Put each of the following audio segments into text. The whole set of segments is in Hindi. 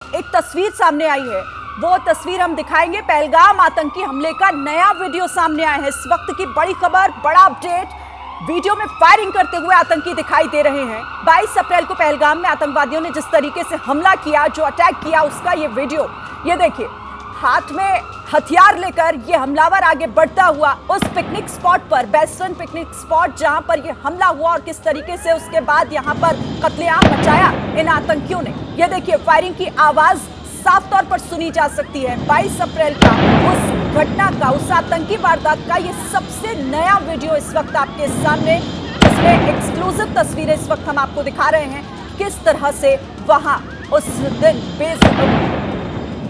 एक तस्वीर सामने आई है, वो तस्वीर हम दिखाएंगे। पहलगाम आतंकी हमले का नया वीडियो सामने आया है। इस वक्त की बड़ी खबर, बड़ा अपडेट। वीडियो में फायरिंग करते हुए आतंकी दिखाई दे रहे हैं। 22 अप्रैल को पहलगाम में आतंकवादियों ने जिस तरीके से हमला किया, जो अटैक किया, उसका ये वीडियो, ये देखिए। हाथ में हथियार लेकर ये हमलावर आगे बढ़ता हुआ उस पिकनिक स्पॉट पर, बेस्टर्न पिकनिक स्पॉट जहां पर ये हमला हुआ, और किस तरीके से उसके बाद यहां पर कत्लेआम मचाया इन आतंकियों ने। ये देखिए, फायरिंग की आवाज साफ तौर पर सुनी जा सकती है। 22 अप्रैल का उस घटना का, उस आतंकी वारदात का ये सबसे नया वीडियो इस वक्त आपके सामने, जिसमें एक्सक्लूसिव तस्वीरें इस वक्त हम आपको दिखा रहे हैं। किस तरह से वहां उस दिन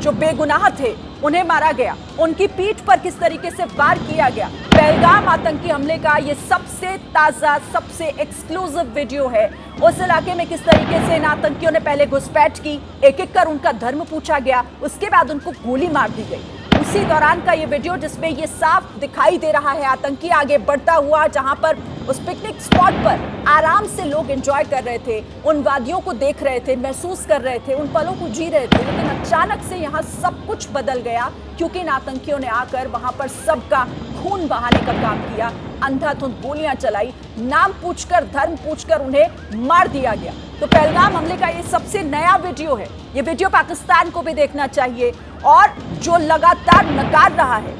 जो बेगुनाह थे उन्हें मारा गया, उनकी पीठ पर किस तरीके से वार किया गया। पहलगाम आतंकी हमले का ये सबसे ताजा, सबसे एक्सक्लूसिव वीडियो है। उस इलाके में किस तरीके से इन आतंकियों ने पहले घुसपैठ की, एक एक कर उनका धर्म पूछा गया, उसके बाद उनको गोली मार दी गई। उसी दौरान का ये वीडियो, जिसमें ये साफ दिखाई दे रहा है आतंकी आगे बढ़ता हुआ, जहां पर उस पिकनिक स्पॉट पर आराम से लोग एंजॉय कर रहे थे, उन वादियों को देख रहे थे, महसूस कर रहे थे, उन पलों को जी रहे थे। लेकिन अचानक से यहाँ सब कुछ बदल गया, क्योंकि इन आतंकियों ने आकर वहां पर सबका खून बहाने का काम किया, अंधाधुंध गोलियां चलाई, नाम पूछकर, धर्म पूछकर उन्हें मार दिया गया। तो पहलगाम हमले का ये सबसे नया वीडियो है। ये वीडियो पाकिस्तान को भी देखना चाहिए, और जो लगातार नकार रहा है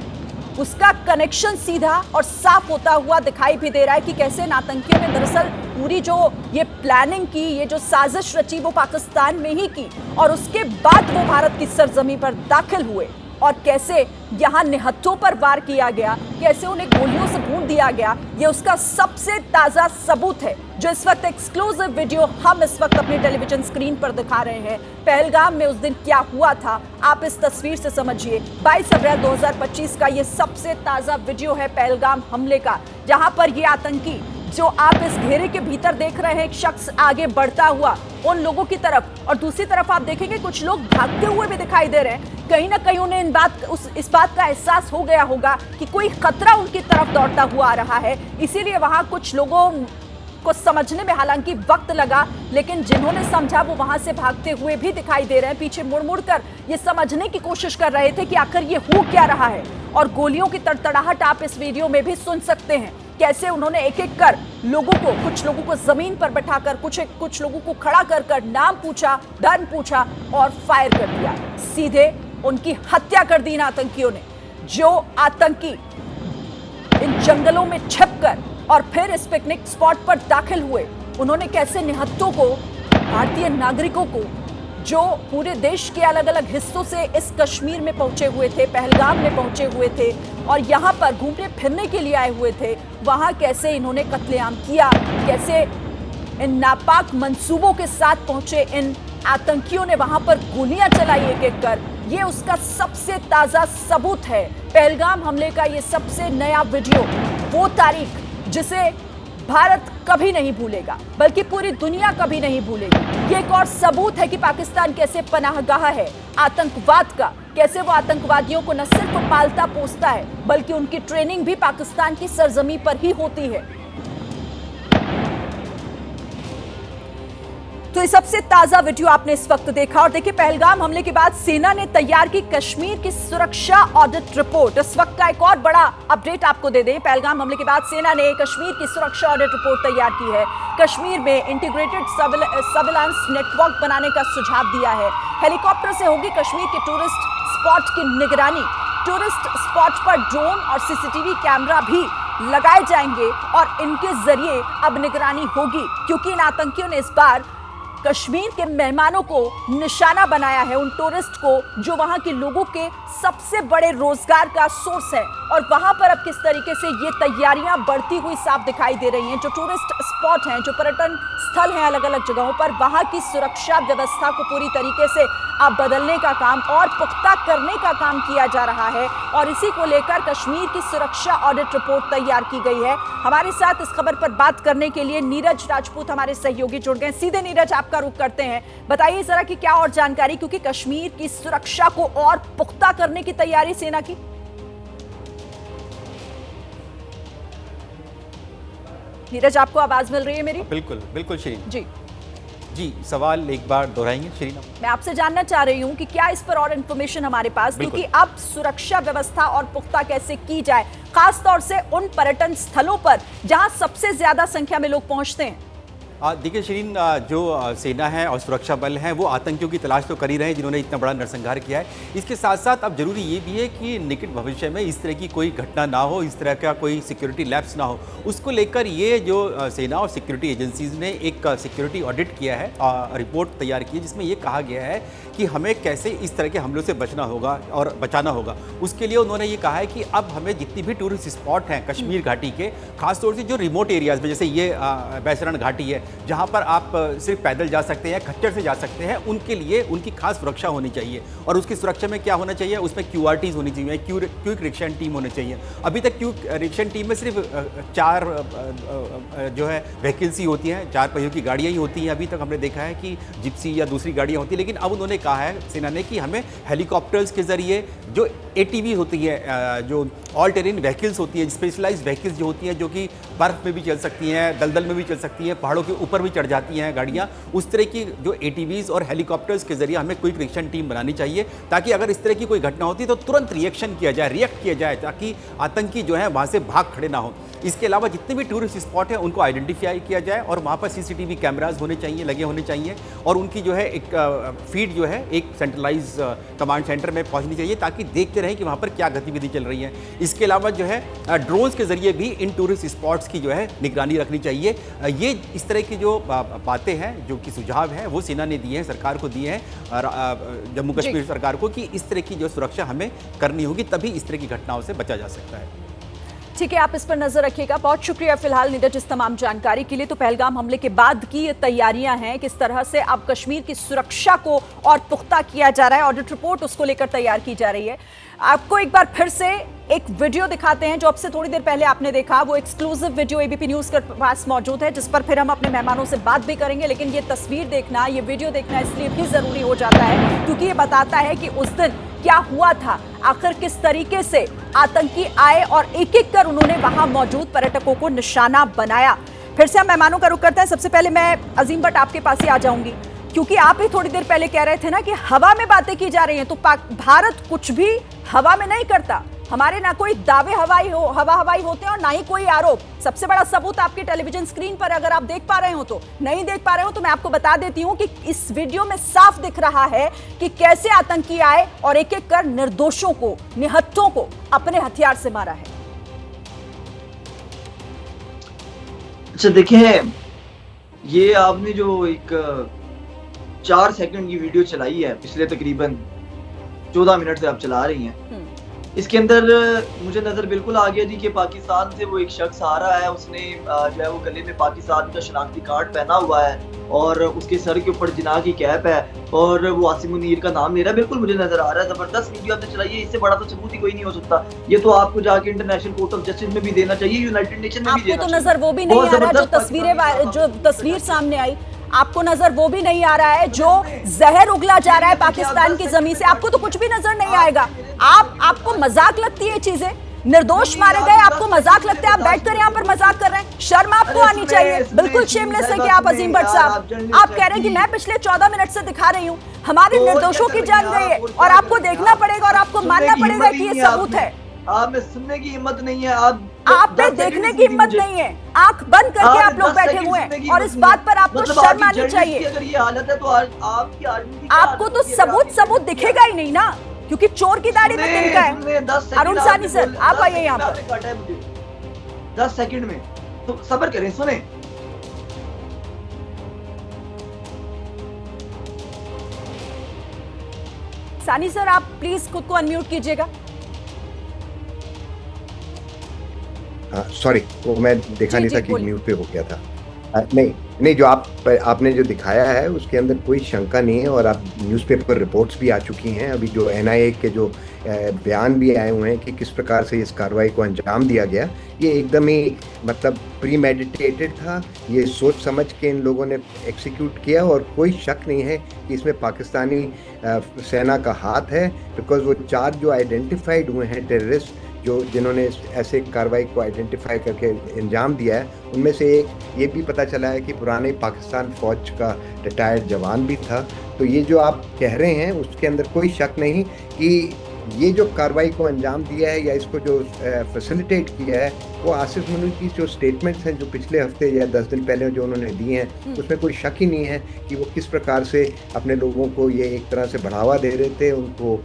उसका कनेक्शन सीधा और साफ होता हुआ दिखाई भी दे रहा है कि कैसे इन आतंकियों ने दरअसल पूरी जो ये प्लानिंग की, ये जो साजिश रची, वो पाकिस्तान में ही की, और उसके बाद वो भारत की सरजमी पर दाखिल हुए, और कैसे यहाँ निहत्थों पर वार किया गया, कैसे उन्हें गोलियों से भून दिया गया। ये उसका सबसे ताजा सबूत है, जो इस वक्त एक्सक्लूसिव वीडियो हम इस वक्त अपनी टेलीविजन स्क्रीन पर दिखा रहे हैं। पहलगाम में उस दिन क्या हुआ था, आप इस तस्वीर से समझिए। 22 अप्रैल 2025 का ये सबसे ताजा वीडियो है पहलगाम हमले का, जहां पर ये आतंकी, जो आप इस घेरे के भीतर देख रहे हैं, एक शख्स आगे बढ़ता हुआ उन लोगों की तरफ, और दूसरी तरफ आप देखेंगे कुछ लोग भागते हुए भी दिखाई दे रहे हैं। कहीं ना कहीं उन्हें इस बात का एहसास हो गया होगा कि कोई खतरा उनकी तरफ दौड़ता हुआ आ रहा है, इसीलिए वहां कुछ लोगों को समझने में हालांकि वक्त लगा, लेकिन जिन्होंने समझा वो वहां से भागते हुए भी दिखाई दे रहे हैं, पीछे मुड़ मुड़ कर ये समझने की कोशिश कर रहे थे कि आखिर ये हो क्या रहा है। और गोलियों की तड़तड़ाहट आप इस वीडियो में भी सुन सकते हैं, कैसे उन्होंने एक एक कर लोगों को, कुछ लोगों को जमीन पर बैठाकर, कुछ लोगों को खड़ा कर नाम पूछा, धर्म पूछा, और फायर कर दिया। सीधे उनकी हत्या कर दी इन आतंकियों ने। जो आतंकी इन जंगलों में छिपकर और फिर इस पिकनिक स्पॉट पर दाखिल हुए, उन्होंने कैसे निहत्थों को, भारतीय नागरिकों को, जो पूरे देश के अलग अलग हिस्सों से इस कश्मीर में पहुंचे हुए थे, पहलगाम में पहुंचे हुए थे, और यहाँ पर घूमने फिरने के लिए आए हुए थे, वहां कैसे इन्होंने कत्लेआम किया, कैसे इन नापाक मंसूबों के साथ पहुंचे इन आतंकियों ने वहां पर गोलियां चलाई एक एक कर। ये उसका सबसे ताजा सबूत है। पहलगाम हमले का ये सबसे नया वीडियो, वो तारीख जिसे भारत कभी नहीं भूलेगा, बल्कि पूरी दुनिया कभी नहीं भूलेगी। ये एक और सबूत है कि पाकिस्तान कैसे पनाहगाह है आतंकवाद का, कैसे वो आतंकवादियों को न सिर्फ पालता पोसता है, बल्कि उनकी ट्रेनिंग भी पाकिस्तान की सरजमी पर ही होती है। तो ये सबसे ताजा वीडियो आपने इस वक्त देखा। और देखिए, पहलगाम हमले के बाद सेना ने तैयार की कश्मीर की सुरक्षा ऑडिट रिपोर्ट। इस वक्त का एक और बड़ा अपडेट आपको दे दें। पहलगाम हमले के बाद सेना ने कश्मीर की सुरक्षा ऑडिट रिपोर्ट तैयार की है। कश्मीर में इंटीग्रेटेड सर्विलांस नेटवर्क बनाने का सुझाव दिया है। हेलीकॉप्टर से होगी कश्मीर के टूरिस्ट स्पॉट की निगरानी। टूरिस्ट स्पॉट पर ड्रोन और सीसीटीवी कैमरा भी लगाए जाएंगे, और इनके जरिए अब निगरानी होगी, क्योंकि इन आतंकियों ने इस बार कश्मीर के मेहमानों को निशाना बनाया है, उन टूरिस्ट को, जो वहां के लोगों के सबसे बड़े रोजगार का सोर्स है। और वहां पर अब किस तरीके से ये तैयारियां बढ़ती हुई साफ दिखाई दे रही हैं। जो टूरिस्ट स्पॉट हैं, जो पर्यटन स्थल हैं अलग अलग जगहों पर, वहां की सुरक्षा व्यवस्था को पूरी तरीके से अब बदलने का काम और पुख्ता करने का काम किया जा रहा है, और इसी को लेकर कश्मीर की सुरक्षा ऑडिट रिपोर्ट तैयार की गई है। हमारे साथ इस खबर पर बात करने के लिए नीरज राजपूत हमारे सहयोगी जुड़ गए। सीधे नीरज, आपका रुख करते हैं, बताइए जरा कि क्या और जानकारी, क्योंकि कश्मीर की सुरक्षा को और पुख्ता करने की तैयारी सेना की। नीरज, आपको आवाज मिल रही है मेरी? बिल्कुल बिल्कुल श्री जी जी, सवाल एक बार दोहराएंगे शरीना? मैं आपसे जानना चाह रही हूँ कि क्या इस पर और इन्फॉर्मेशन हमारे पास, क्योंकि अब सुरक्षा व्यवस्था और पुख्ता कैसे की जाए, खास तौर से उन पर्यटन स्थलों पर जहां सबसे ज्यादा संख्या में लोग पहुंचते हैं। देखिए शरीन, जो सेना है और सुरक्षा बल हैं वो आतंकियों की तलाश तो कर ही रहे हैं जिन्होंने इतना बड़ा नरसंहार किया है। इसके साथ साथ अब जरूरी ये भी है कि निकट भविष्य में इस तरह की कोई घटना ना हो, इस तरह का कोई सिक्योरिटी लैप्स ना हो। उसको लेकर ये जो सेना और सिक्योरिटी एजेंसीज ने एक सिक्योरिटी ऑडिट किया है, रिपोर्ट तैयार की है, जिसमें ये कहा गया है कि हमें कैसे इस तरह के हमलों से बचना होगा और बचाना होगा। उसके लिए उन्होंने ये कहा है कि अब हमें जितनी भी टूरिस्ट स्पॉट हैं कश्मीर घाटी के, खासतौर से जो रिमोट एरियाज में, जैसे ये बैसरण घाटी है जहाँ पर आप सिर्फ पैदल जा सकते हैं, खच्चर से जा सकते हैं, उनके लिए उनकी खास सुरक्षा होनी चाहिए। और उसकी सुरक्षा में क्या होना चाहिए, उसमें QRTs होनी चाहिए, क्विक रिएक्शन टीम होनी चाहिए। अभी तक क्विक रिएक्शन टीम में सिर्फ 4 जो है व्हीकल्स ही होती हैं, 4 पहियों की गाड़ियाँ ही होती हैं। अभी तक हमने देखा है कि जिप्सी या दूसरी गाड़ियाँ होती हैं, लेकिन अब उन्होंने कहा है सेना ने कि हमें हेलीकॉप्टर्स के जरिए, जो ATV होती है, जो ऑल टेरेन व्हीकल्स होती है, स्पेशलाइज्ड व्हीकल्स जो होती हैं, जो कि बर्फ में भी चल सकती हैं, दलदल में भी चल सकती हैं, पहाड़ों के ऊपर भी चढ़ जाती हैं गाड़ियाँ, उस तरह की जो ATVs और हेलीकॉप्टर्स के जरिए हमें क्विक रिएक्शन टीम बनानी चाहिए, ताकि अगर इस तरह की कोई घटना होती है तो तुरंत रिएक्शन किया जाए, रिएक्ट किया जाए, ताकि आतंकी जो है वहाँ से भाग खड़े ना हो। इसके अलावा जितने भी टूरिस्ट स्पॉट हैं उनको आइडेंटिफाई किया जाए और वहाँ पर CCTV कैमराज होने चाहिए, लगे होने चाहिए, और उनकी जो है एक फीड जो है एक सेंट्रलाइज कमांड सेंटर में पहुँचनी चाहिए, ताकि देखते रहें कि वहाँ पर क्या गतिविधि चल रही है। इसके अलावा जो है ड्रोन्स के जरिए भी इन टूरिस्ट स्पॉट्स की जो है निगरानी रखनी चाहिए। ये इस तरह की जो बातें हैं, जो कि सुझाव हैं, वो सेना ने दिए हैं, सरकार को दिए हैं, जम्मू कश्मीर सरकार को, कि इस तरह की जो सुरक्षा हमें करनी होगी, तभी इस तरह की घटनाओं से बचा जा सकता है। ठीक है, आप इस पर नजर रखिएगा। बहुत शुक्रिया फिलहाल नीरज इस तमाम जानकारी के लिए। तो पहलगाम हमले के बाद की ये तैयारियां हैं, किस तरह से अब कश्मीर की सुरक्षा को और पुख्ता किया जा रहा है, ऑडिट रिपोर्ट उसको लेकर तैयार की जा रही है। आपको एक बार फिर से एक वीडियो दिखाते हैं जो अब से थोड़ी देर पहले आपने देखा। वो एक्सक्लूसिव वीडियो ABP न्यूज के पास मौजूद है, जिस पर फिर हम अपने मेहमानों से बात भी करेंगे। लेकिन ये तस्वीर देखना, ये वीडियो देखना इसलिए भी जरूरी हो जाता है क्योंकि ये बताता है कि उस दिन क्या हुआ था, आखिर किस तरीके से आतंकी आए और एक एक कर उन्होंने वहां मौजूद पर्यटकों को निशाना बनाया। फिर से हम मेहमानों का रुख करते हैं। सबसे पहले मैं अजीम भट्ट आपके पास ही आ जाऊंगी, क्योंकि आप ही थोड़ी देर पहले कह रहे थे ना कि हवा में बातें की जा रही हैं, तो भारत कुछ भी हवा में नहीं करता। हमारे ना कोई दावे हवाई होते हैं और ना ही कोई आरोप। सबसे बड़ा सबूत आपके टेलीविजन स्क्रीन पर अगर आप देख पा रहे हो, तो नहीं देख पा रहे हो तो मैं आपको बता देती हूं कि इस वीडियो में साफ दिख रहा है कि कैसे आतंकी आए और एक एक कर निर्दोषों को, निहत्थों को अपने हथियार से मारा है। अच्छा देखिए, ये आपने जो एक 4 सेकंड की वीडियो चलाई है, पिछले तकरीबन 14 मिनट से आप चला रही हैं, इसके अंदर मुझे नजर बिल्कुल आ गया जी कि पाकिस्तान से वो एक शख्स आ रहा है। उसने जो है वो गले में पाकिस्तान का शनाख्ती कार्ड पहना हुआ है और उसके सर के ऊपर जिना की कैप है और वो आसिम मुनीर का नाम ले रहा है। बिल्कुल मुझे नजर आ रहा है। जबरदस्त वीडियो आपने चलाई है, इससे बड़ा तो सबूत ही कोई नहीं हो सकता। ये तो आपको जाके इंटरनेशनल कोर्ट ऑफ जस्टिस में भी देना चाहिए, यूनाइटेड नेशन में भी देना चाहिए। आपको तो नजर वो भी नहीं आ रहा, जो तस्वीर सामने आई, आपको नजर वो भी नहीं आ रहा है जो जहर उगला जा रहा है पाकिस्तान की जमीन से, आपको तो कुछ भी नजर नहीं आएगा। आपको मजाक लगती है चीजें, निर्दोष मारे गए, आपको मजाक लगता है, आप बैठकर यहाँ पर मजाक कर रहे हैं। शर्म आपको आनी चाहिए। बिल्कुल शेमलेस है कि आप अजीम भट्ट साहब, आप कह रहे हैं कि मैं पिछले 14 मिनट से दिखा रही हूँ, हमारे निर्दोषों की जान गई है और आपको देखना पड़ेगा और आपको मानना पड़ेगा कि ये सबूत है। आप में सुनने की हिम्मत नहीं है, आप में देखने की हिम्मत नहीं है। आंख बंद करके आप लोग बैठे हुए हैं और इस बात पर आपको शर्म आनी चाहिए। अगर ये हालत है तो आपको तो सबूत दिखेगा ही नहीं ना, क्योंकि चोर की दाढ़ी में तिनका है। अरुण सानी सर, आप आइए यहाँ पर 10 सेकंड में, तो सब्र करें, सुने। सानी सर, आप प्लीज खुद को अनम्यूट कीजिएगा। सॉरी, वो मैं देखा नहीं था कि म्यूट पे हो गया था। नहीं, जो आपने जो दिखाया है उसके अंदर कोई शंका नहीं है और आप न्यूज़पेपर रिपोर्ट्स भी आ चुकी हैं। अभी जो NIA के जो बयान भी आए हुए हैं कि किस प्रकार से इस कार्रवाई को अंजाम दिया गया, ये एकदम ही मतलब प्री मेडिटेटेड था। ये सोच समझ के इन लोगों ने एग्जीक्यूट किया और कोई शक नहीं है कि इसमें पाकिस्तानी सेना का हाथ है, बिकॉज वो 4 जो आइडेंटिफाइड हुए हैं टेररिस्ट, जो जिन्होंने ऐसे कार्रवाई को आइडेंटिफाई करके अंजाम दिया है, उनमें से एक ये भी पता चला है कि पुराने पाकिस्तान फौज का रिटायर्ड जवान भी था। तो ये जो आप कह रहे हैं उसके अंदर कोई शक नहीं कि ये जो कार्रवाई को अंजाम दिया है या इसको जो फैसिलिटेट किया है वो आसिफ मलिक की जो स्टेटमेंट्स हैं जो पिछले हफ्ते या 10 दिन पहले जो उन्होंने दिए हैं, उसमें कोई शक ही नहीं है कि वो किस प्रकार से अपने लोगों को ये एक तरह से बढ़ावा दे रहे थे, उनको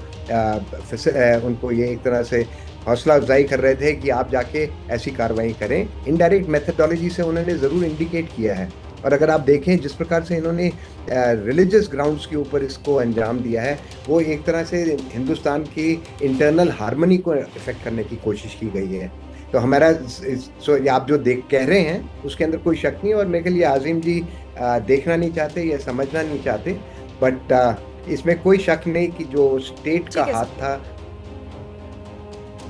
ये एक तरह से हौसला अफजाई कर रहे थे कि आप जाके ऐसी कार्रवाई करें। इनडायरेक्ट मेथडोलॉजी से उन्होंने ज़रूर इंडिकेट किया है। और अगर आप देखें जिस प्रकार से इन्होंने रिलीजियस ग्राउंड्स के ऊपर इसको अंजाम दिया है, वो एक तरह से हिंदुस्तान की इंटरनल हार्मनी को इफेक्ट करने की कोशिश की गई है। तो हमारा आप जो कह रहे हैं उसके अंदर कोई शक नहीं, और मेरे लिए आज़िम जी देखना नहीं चाहते या समझना नहीं चाहते, बट इसमें कोई शक नहीं कि जो स्टेट का हाथ था।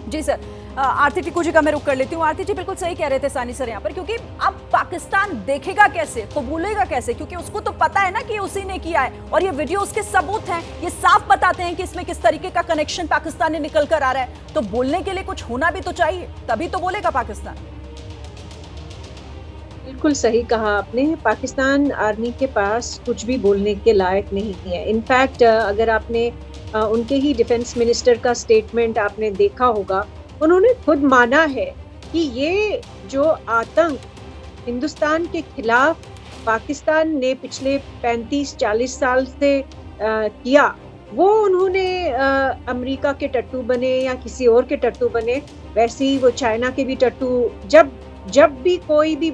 जी सर, आरती टिक्कू जी का मैं रुक कर लेती हूँ। आरती जी बिल्कुल सही कह रहे थे सानी सर यहाँ पर, क्योंकि अब पाकिस्तान देखेगा कैसे, कबूलेगा कैसे, क्योंकि उसको तो पता है ना कि उसी ने किया है, और ये वीडियो उसके सबूत हैं, ये साफ बताते हैं कि इसमें किस तरीके का कनेक्शन पाकिस्तान ने निकल कर आ रहा है। तो बोलने के लिए कुछ होना भी तो चाहिए, तभी तो बोलेगा पाकिस्तान। बिल्कुल सही कहा आपने, पाकिस्तान आर्मी के पास कुछ भी बोलने के लायक नहीं है। इनफैक्ट अगर आपने उनके ही डिफेंस मिनिस्टर का स्टेटमेंट आपने देखा होगा, उन्होंने खुद माना है कि ये जो आतंक हिंदुस्तान के खिलाफ पाकिस्तान ने पिछले 35-40 साल से किया, वो उन्होंने अमेरिका के टट्टू बने या किसी और के टट्टू बने, वैसे ही वो चाइना के भी टट्टू, जब भी कोई भी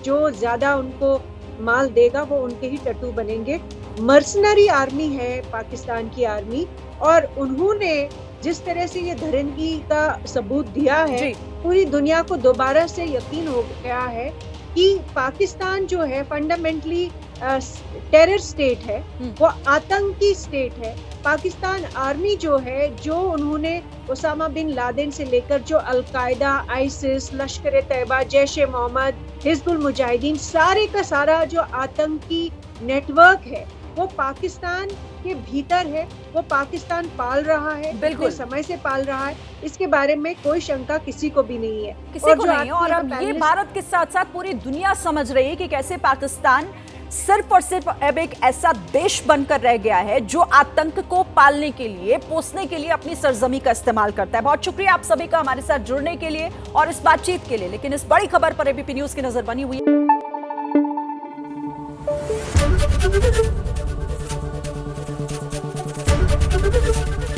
जो ज्यादा उनको माल देगा वो उनके ही टट्टू बनेंगे। मर्सनरी आर्मी है पाकिस्तान की आर्मी, और उन्होंने जिस तरह से ये धरंगी का सबूत दिया है, पूरी दुनिया को दोबारा से यकीन हो गया है कि पाकिस्तान जो है फंडामेंटली टेरर स्टेट है, वो आतंकी स्टेट है। पाकिस्तान आर्मी जो है, जो उन्होंने ओसामा बिन लादेन से लेकर जो अलकायदा, आईसिस, लश्कर तैयबा, जैश ए मोहम्मद, हिजबुल मुजाहिदीन, सारे का सारा जो आतंकी नेटवर्क है वो पाकिस्तान के भीतर है, वो पाकिस्तान पाल रहा है, बिल्कुल समय से पाल रहा है, इसके बारे में कोई शंका किसी को भी नहीं है, किसी को नहीं है। और अब ये भारत के साथ साथ पूरी दुनिया समझ रही है कि कैसे पाकिस्तान सिर्फ और सिर्फ अब एक ऐसा देश बनकर रह गया है जो आतंक को पालने के लिए, पोसने के लिए अपनी सरजमी का इस्तेमाल करता है। बहुत शुक्रिया आप सभी का हमारे साथ जुड़ने के लिए और इस बातचीत के लिए। लेकिन इस बड़ी खबर पर एबीपी न्यूज की नजर बनी हुई है।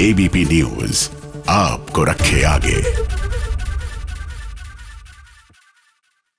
एबीपी न्यूज आपको रखे आगे।